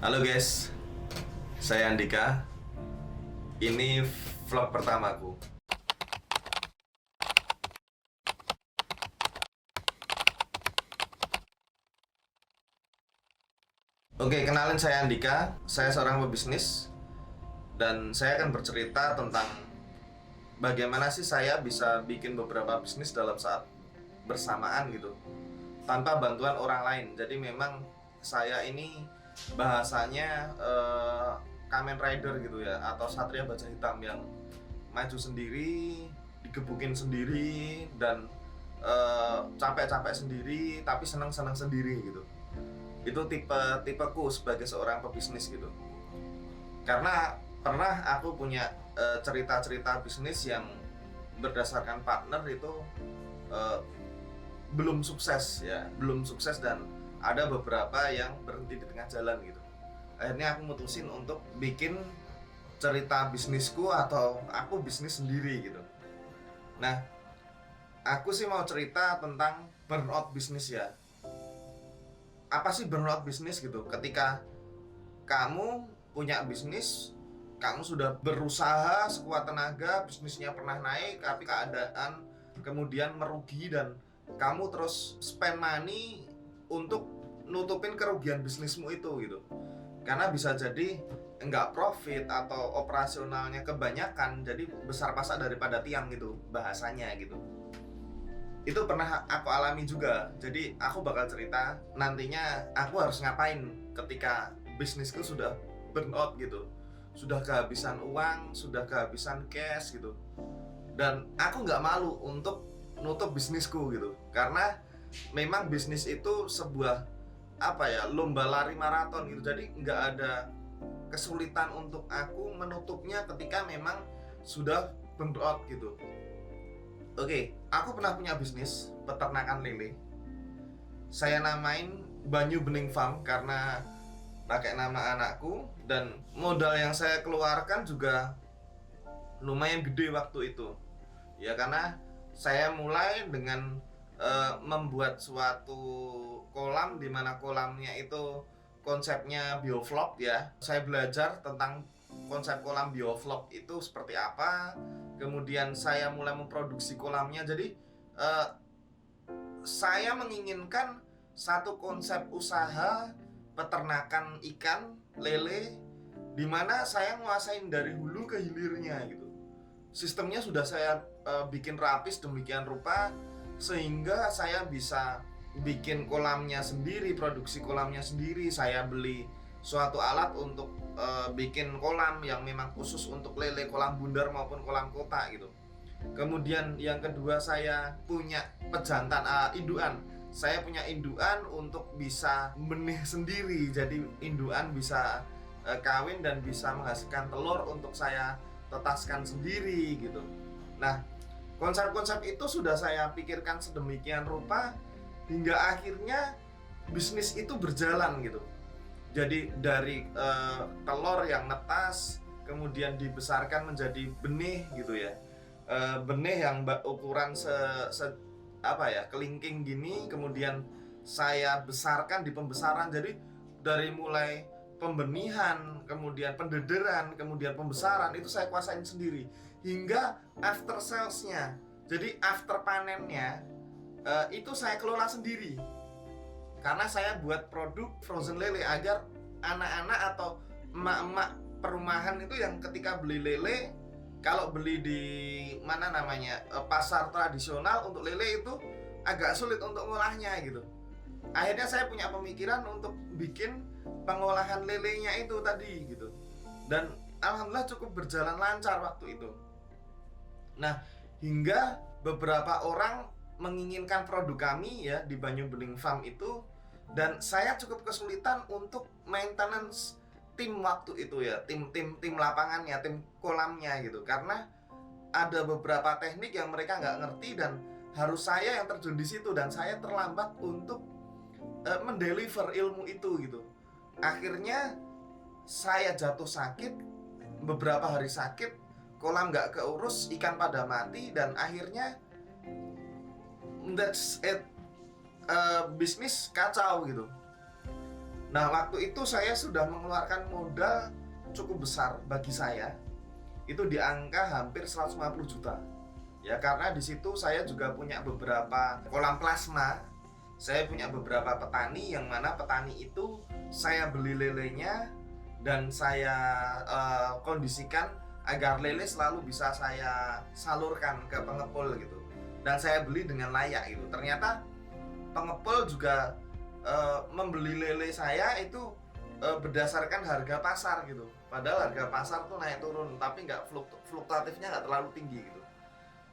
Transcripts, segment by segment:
Halo guys, saya Andika. Ini vlog pertamaku. Oke, kenalin saya Andika. Saya seorang pebisnis dan saya akan bercerita tentang bagaimana sih saya bisa bikin beberapa bisnis dalam saat bersamaan gitu, tanpa bantuan orang lain. Jadi memang saya ini bahasanya Kamen Rider gitu ya, atau Satria Baja Hitam yang maju sendiri, digebukin sendiri, dan capek-capek sendiri tapi senang-senang sendiri gitu. Itu tipeku sebagai seorang pebisnis gitu. Karena pernah aku punya cerita-cerita bisnis yang berdasarkan partner itu eh, belum sukses ya, belum sukses, dan ada beberapa yang berhenti di tengah jalan gitu. Akhirnya aku mutusin untuk bikin cerita bisnisku atau aku bisnis sendiri gitu. Nah, aku sih mau cerita tentang burnout bisnis ya. Apa sih burnout bisnis gitu? Ketika kamu punya bisnis, kamu sudah berusaha sekuat tenaga, bisnisnya pernah naik, tapi keadaan kemudian merugi dan kamu terus spend money untuk nutupin kerugian bisnismu itu gitu. Karena bisa jadi enggak profit atau operasionalnya kebanyakan, jadi besar pasak daripada tiang gitu bahasanya gitu. Itu pernah aku alami juga. Jadi aku bakal cerita nantinya aku harus ngapain ketika bisnisku sudah burnout gitu, sudah kehabisan uang, sudah kehabisan cash gitu. Dan aku nggak malu untuk nutup bisnisku gitu, karena memang bisnis itu sebuah apa ya, lomba lari maraton gitu. Jadi nggak ada kesulitan untuk aku menutupnya ketika memang sudah burnout gitu. Oke, aku pernah punya bisnis peternakan lele. Saya namain Banyu Bening Farm karena pakai nama anakku, dan modal yang saya keluarkan juga lumayan gede waktu itu. Ya karena saya mulai dengan membuat suatu kolam di mana kolamnya itu konsepnya bioflok ya. Saya belajar tentang konsep kolam bioflok itu seperti apa. Kemudian saya mulai memproduksi kolamnya. Jadi saya menginginkan satu konsep usaha peternakan ikan lele di mana saya nguasain dari hulu ke hilirnya gitu. Sistemnya sudah saya bikin rapis demikian rupa sehingga saya bisa bikin kolamnya sendiri, produksi kolamnya sendiri. Saya beli suatu alat untuk bikin kolam yang memang khusus untuk lele, kolam bundar maupun kolam kota gitu. Kemudian yang kedua, saya punya pejantan indukan. Saya punya indukan untuk bisa benih sendiri. Jadi indukan bisa kawin dan bisa menghasilkan telur untuk saya tetaskan sendiri gitu. Nah, konsep-konsep itu sudah saya pikirkan sedemikian rupa hingga akhirnya bisnis itu berjalan gitu. Jadi dari telur yang netas kemudian dibesarkan menjadi benih gitu ya. Benih yang ukuran apa ya, kelingking gini, kemudian saya besarkan di pembesaran. Jadi dari mulai pembenihan, kemudian pendederan, kemudian pembesaran itu saya kuasain sendiri hingga after salesnya. Jadi after panennya itu saya kelola sendiri. Karena saya buat produk frozen lele agar anak-anak atau emak-emak perumahan itu yang ketika beli lele, kalau beli di mana namanya pasar tradisional untuk lele itu agak sulit untuk ngolahnya gitu. Akhirnya saya punya pemikiran untuk bikin pengolahan lelenya itu tadi gitu. Dan alhamdulillah cukup berjalan lancar waktu itu. Nah, hingga beberapa orang menginginkan produk kami ya di Banyu Bening Farm itu, dan saya cukup kesulitan untuk maintenance tim waktu itu ya, tim lapangannya, tim kolamnya gitu, karena ada beberapa teknik yang mereka nggak ngerti dan harus saya yang terjun di situ, dan saya terlambat untuk mendeliver ilmu itu gitu. Akhirnya saya jatuh sakit, beberapa hari sakit, kolam nggak keurus, ikan pada mati, dan akhirnya that's it, bisnis kacau gitu. Nah, waktu itu saya sudah mengeluarkan modal cukup besar bagi saya. Itu di angka hampir 150 juta. Ya, karena di situ saya juga punya beberapa kolam plasma. Saya punya beberapa petani yang mana petani itu saya beli lelenya dan saya kondisikan agar lele selalu bisa saya salurkan ke pengepul gitu. Dan saya beli dengan layak gitu. Ternyata pengepul juga membeli lele saya itu berdasarkan harga pasar gitu. Padahal harga pasar tuh naik turun, tapi nggak fluktuatifnya nggak terlalu tinggi gitu.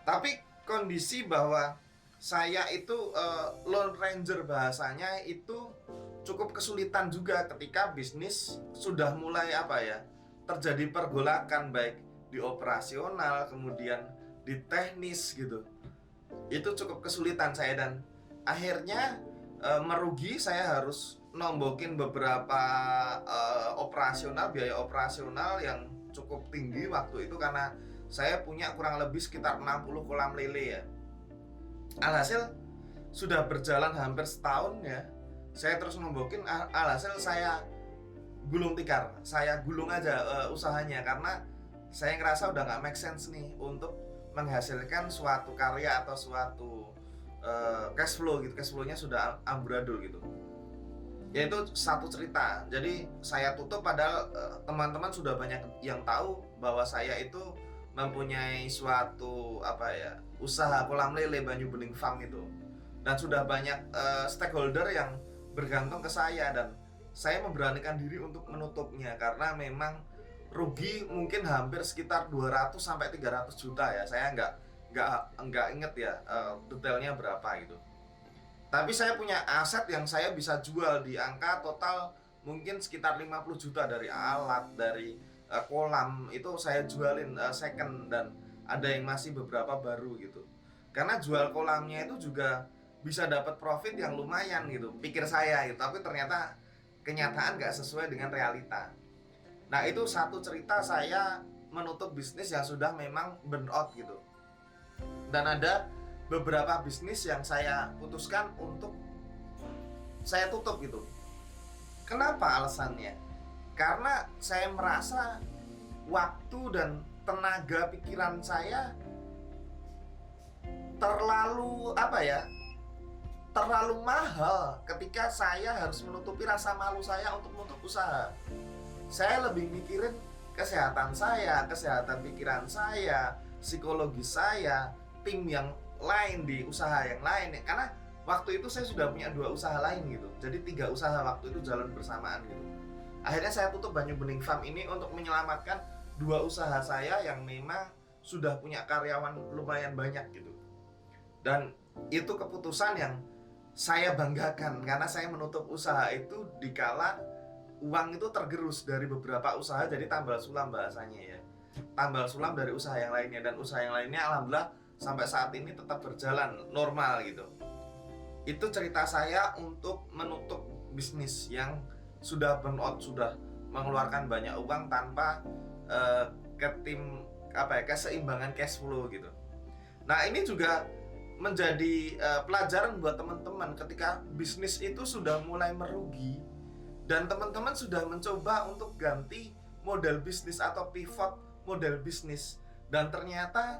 Tapi kondisi bahwa saya itu lone ranger bahasanya itu cukup kesulitan juga ketika bisnis sudah mulai terjadi pergolakan baik di operasional kemudian di teknis gitu. Itu cukup kesulitan saya dan akhirnya merugi. Saya harus nombokin beberapa biaya operasional yang cukup tinggi waktu itu karena saya punya kurang lebih sekitar 60 kolam lele ya. Alhasil sudah berjalan hampir setahun ya, saya terus nombokin. Alhasil saya gulung tikar, saya gulung aja usahanya karena saya ngerasa udah nggak make sense nih untuk menghasilkan suatu karya atau suatu cash flow gitu. Cash flow-nya sudah amburadul gitu. Ya itu satu cerita. Jadi saya tutup padahal teman-teman sudah banyak yang tahu bahwa saya itu mempunyai suatu usaha kolam lele Banyu Bening Farm itu. Dan sudah banyak stakeholder yang bergantung ke saya dan saya memberanikan diri untuk menutupnya karena memang rugi mungkin hampir sekitar 200 sampai 300 juta ya. Saya nggak inget ya detailnya berapa gitu. Tapi saya punya aset yang saya bisa jual di angka total mungkin sekitar 50 juta dari alat, dari kolam itu saya jualin second dan ada yang masih beberapa baru gitu. Karena jual kolamnya itu juga bisa dapat profit yang lumayan gitu, pikir saya gitu. Tapi ternyata kenyataan nggak sesuai dengan realita. Nah itu satu cerita saya menutup bisnis yang sudah memang burn out gitu. Dan ada beberapa bisnis yang saya putuskan untuk saya tutup gitu. Kenapa alasannya? Karena saya merasa waktu dan tenaga pikiran saya terlalu terlalu mahal ketika saya harus menutupi rasa malu saya untuk menutup usaha. Saya lebih mikirin kesehatan saya, kesehatan pikiran saya, psikologi saya, tim yang lain di usaha yang lain ya. Karena waktu itu saya sudah punya 2 usaha lain gitu. Jadi 3 usaha waktu itu jalan bersamaan gitu. Akhirnya saya tutup Banyu Bening Farm ini untuk menyelamatkan 2 usaha saya yang memang sudah punya karyawan lumayan banyak gitu. Dan itu keputusan yang saya banggakan karena saya menutup usaha itu dikala uang itu tergerus dari beberapa usaha, jadi tambal sulam bahasanya ya. Tambal sulam dari usaha yang lainnya, dan usaha yang lainnya alhamdulillah sampai saat ini tetap berjalan normal gitu. Itu cerita saya untuk menutup bisnis yang sudah burn out, sudah mengeluarkan banyak uang tanpa keseimbangan cash flow gitu. Nah ini juga menjadi pelajaran buat teman-teman ketika bisnis itu sudah mulai merugi dan teman-teman sudah mencoba untuk ganti model bisnis atau pivot model bisnis dan ternyata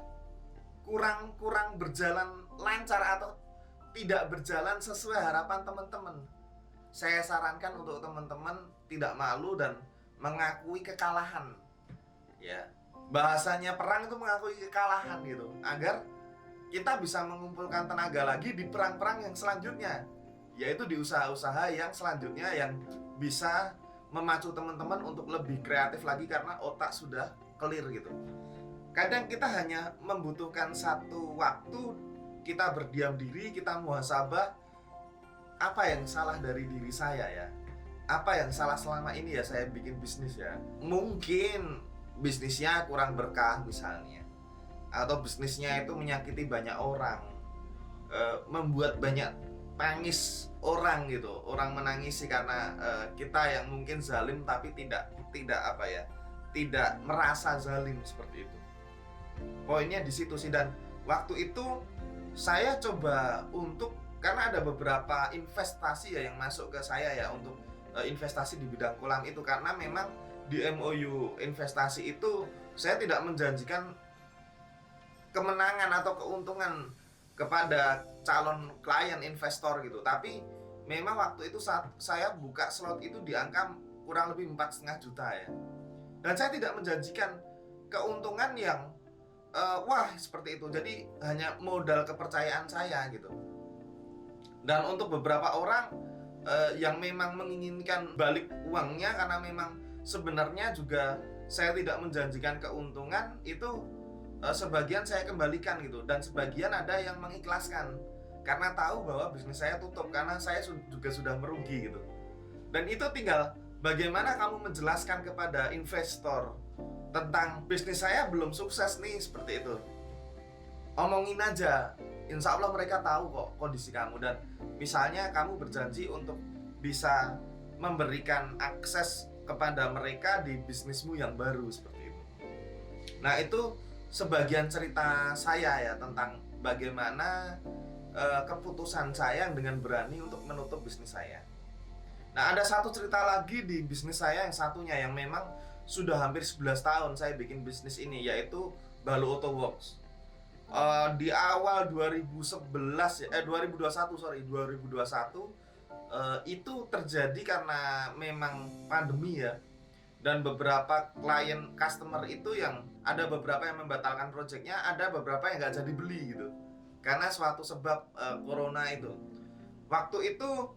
kurang berjalan lancar atau tidak berjalan sesuai harapan teman-teman. Saya sarankan untuk teman-teman tidak malu dan mengakui kekalahan. Ya, bahasanya perang itu mengakui kekalahan gitu, agar kita bisa mengumpulkan tenaga lagi di perang-perang yang selanjutnya, yaitu di usaha-usaha yang selanjutnya yang bisa memacu teman-teman untuk lebih kreatif lagi karena otak sudah clear gitu. Kadang kita hanya membutuhkan satu waktu, kita berdiam diri, kita muhasabah, apa yang salah dari diri saya ya? Apa yang salah selama ini ya saya bikin bisnis ya? Mungkin bisnisnya kurang berkah misalnya, atau bisnisnya itu menyakiti banyak orang, membuat banyak tangis orang gitu, orang menangisi karena kita yang mungkin zalim tapi tidak merasa zalim seperti itu. Poinnya di situ sih. Dan waktu itu saya coba untuk, karena ada beberapa investasi ya yang masuk ke saya ya untuk investasi di bidang kolam itu, karena memang di MOU investasi itu saya tidak menjanjikan kemenangan atau keuntungan kepada calon klien investor gitu, tapi memang waktu itu saat saya buka slot itu di angka kurang lebih 4,5 juta ya, dan saya tidak menjanjikan keuntungan yang wah seperti itu, jadi hanya modal kepercayaan saya gitu. Dan untuk beberapa orang yang memang menginginkan balik uangnya, karena memang sebenarnya juga saya tidak menjanjikan keuntungan itu, sebagian saya kembalikan gitu, dan sebagian ada yang mengikhlaskan karena tahu bahwa bisnis saya tutup karena saya juga sudah merugi gitu. Dan itu tinggal bagaimana kamu menjelaskan kepada investor tentang bisnis saya belum sukses nih, seperti itu. Omongin aja, insya Allah mereka tahu kok kondisi kamu, dan misalnya kamu berjanji untuk bisa memberikan akses kepada mereka di bisnismu yang baru, seperti itu. Nah, itu sebagian cerita saya ya tentang bagaimana keputusan saya dengan berani untuk menutup bisnis saya. Nah, ada satu cerita lagi di bisnis saya yang satunya, yang memang sudah hampir 11 tahun saya bikin bisnis ini, yaitu Balu Auto Works. Di awal 2021 itu terjadi karena memang pandemi ya, dan beberapa klien customer itu yang ada beberapa yang membatalkan proyeknya, ada beberapa yang nggak jadi beli gitu karena suatu sebab corona itu. Waktu itu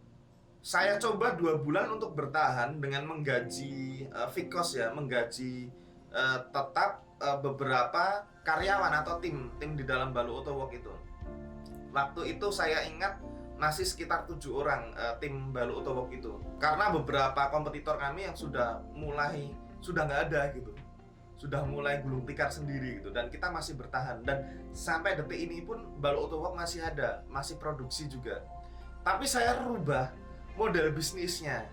saya coba 2 bulan untuk bertahan dengan menggaji fixed cost ya, menggaji tetap beberapa karyawan atau tim di dalam Balu Auto Work itu. Waktu itu saya ingat masih sekitar 7 orang tim Balu Auto Work itu, karena beberapa kompetitor kami yang sudah nggak ada gitu, sudah mulai gulung tikar sendiri gitu, dan kita masih bertahan, dan sampai detik ini pun Balu Auto Work masih ada, masih produksi juga. Tapi saya rubah model bisnisnya,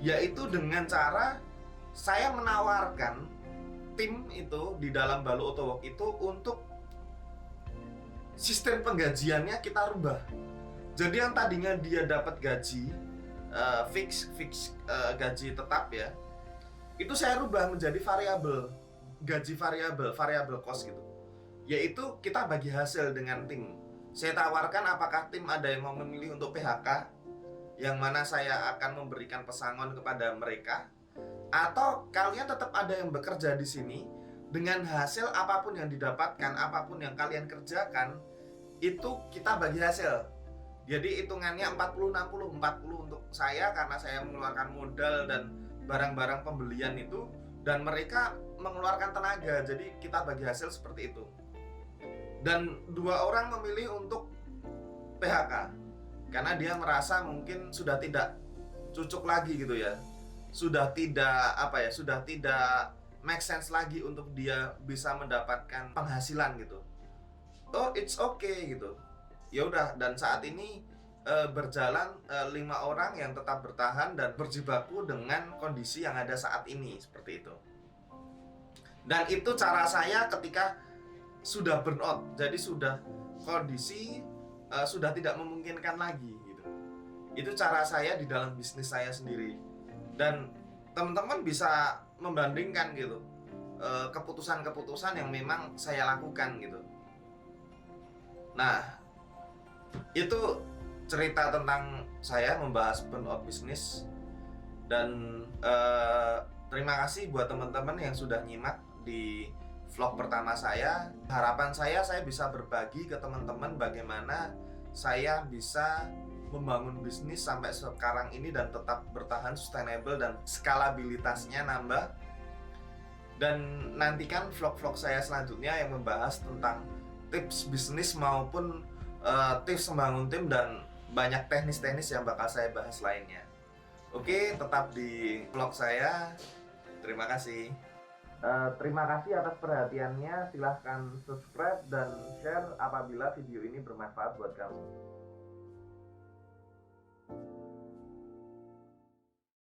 yaitu dengan cara saya menawarkan tim itu di dalam Balu Auto Work itu untuk sistem penggajiannya kita rubah. Jadi yang tadinya dia dapat gaji fix gaji tetap ya, itu saya rubah menjadi variabel, gaji variabel cost gitu. Yaitu kita bagi hasil dengan tim. Saya tawarkan apakah tim ada yang mau memilih untuk PHK, yang mana saya akan memberikan pesangon kepada mereka, atau kalian tetap ada yang bekerja di sini dengan hasil apapun yang didapatkan, apapun yang kalian kerjakan, itu kita bagi hasil. Jadi hitungannya 40-60, 40 untuk saya karena saya mengeluarkan modal dan barang-barang pembelian itu, dan mereka mengeluarkan tenaga, jadi kita bagi hasil seperti itu. Dan 2 orang memilih untuk PHK karena dia merasa mungkin sudah tidak cocok lagi gitu ya, sudah tidak make sense lagi untuk dia bisa mendapatkan penghasilan gitu. Oh, it's okay gitu. Ya udah, dan saat ini berjalan 5 orang yang tetap bertahan dan berjibaku dengan kondisi yang ada saat ini, seperti itu. Dan itu cara saya ketika sudah burnout, jadi sudah kondisi sudah tidak memungkinkan lagi gitu. Itu cara saya di dalam bisnis saya sendiri, dan teman-teman bisa membandingkan gitu keputusan-keputusan yang memang saya lakukan gitu. Nah, itu cerita tentang saya membahas burnout bisnis, dan terima kasih buat teman-teman yang sudah nyimak di vlog pertama saya. Harapan saya bisa berbagi ke teman-teman bagaimana saya bisa membangun bisnis sampai sekarang ini dan tetap bertahan sustainable dan skalabilitasnya nambah. Dan nantikan vlog-vlog saya selanjutnya yang membahas tentang tips bisnis maupun tips membangun tim, dan banyak teknis-teknis yang bakal saya bahas lainnya. Oke, tetap di vlog saya. Terima kasih. Terima kasih atas perhatiannya. Silahkan subscribe dan share apabila video ini bermanfaat buat kamu.